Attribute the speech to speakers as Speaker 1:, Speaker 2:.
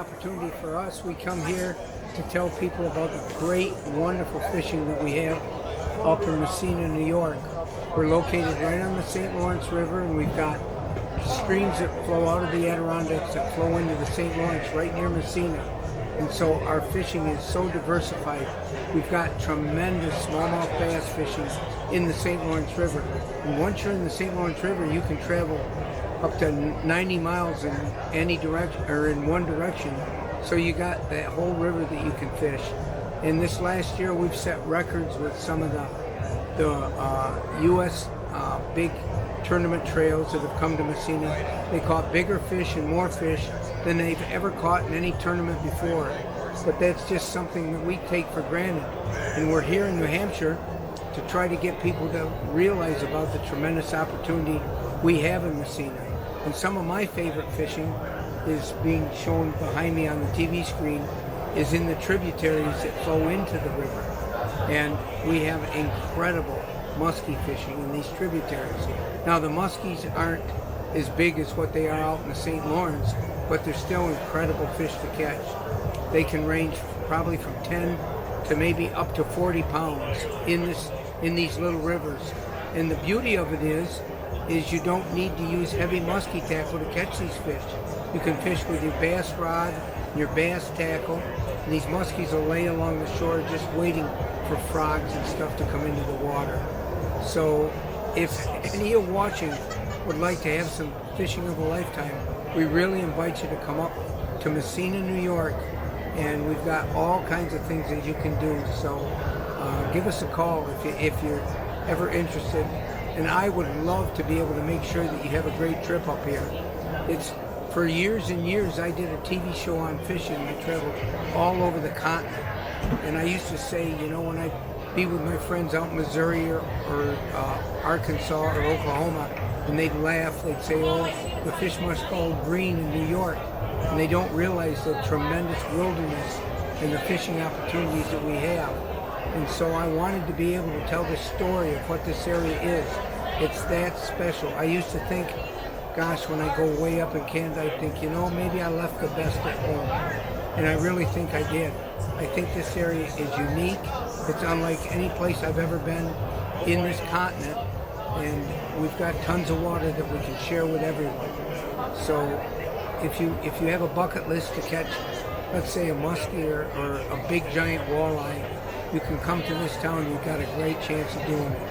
Speaker 1: opportunity for us. We come here to tell people about the great, wonderful fishing that we have up in Massena, New York. We're located right on the St. Lawrence River, and we've got streams that flow out of the Adirondacks that flow into the St. Lawrence right near Massena. And so our fishing is so diversified. We've got tremendous smallmouth bass fishing in the St. Lawrence River. And once you're in the St. Lawrence River, you can travel up to 90 miles in any direction, or in one direction. So you got that whole river that you can fish. And this last year, we've set records with some of the U.S. Big tournament trails that have come to Massena. They caught bigger fish and more fish than they've ever caught in any tournament before. But that's just something that we take for granted. And we're here in New Hampshire to try to get people to realize about the tremendous opportunity we have in Massena. And some of my favorite fishing is being shown behind me on the TV screen is in the tributaries that flow into the river. And we have incredible musky fishing in these tributaries. Now the muskies aren't as big as what they are out in the St. Lawrence, but they're still incredible fish to catch. They can range probably from 10 to maybe up to 40 pounds in these little rivers. And the beauty of it is you don't need to use heavy musky tackle to catch these fish. You can fish with your bass rod, your bass tackle, and these muskies will lay along the shore just waiting for frogs and stuff to come into the water. So if any of you watching would like to have some fishing of a lifetime, we really invite you to come up to Massena, New York, and we've got all kinds of things that you can do. So give us a call if you're ever interested. And I would love to be able to make sure that you have a great trip up here. It's for years and years I did a TV show on fishing. I traveled all over the continent. And I used to say, you know, when I'd be with my friends out in Missouri or Arkansas or Oklahoma, and they'd laugh, they'd say, oh, the fish must go green in New York. And they don't realize the tremendous wilderness and the fishing opportunities that we have. And so I wanted to be able to tell the story of what this area is. It's that special. I used to think, gosh, when I go way up in Canada, I think, you know, maybe I left the best at home. And I really think I did. I think this area is unique. It's unlike any place I've ever been in this continent. And we've got tons of water that we can share with everyone. So if you have a bucket list to catch, let's say a muskie or a big giant walleye, you can come to this town. You've got a great chance of doing it.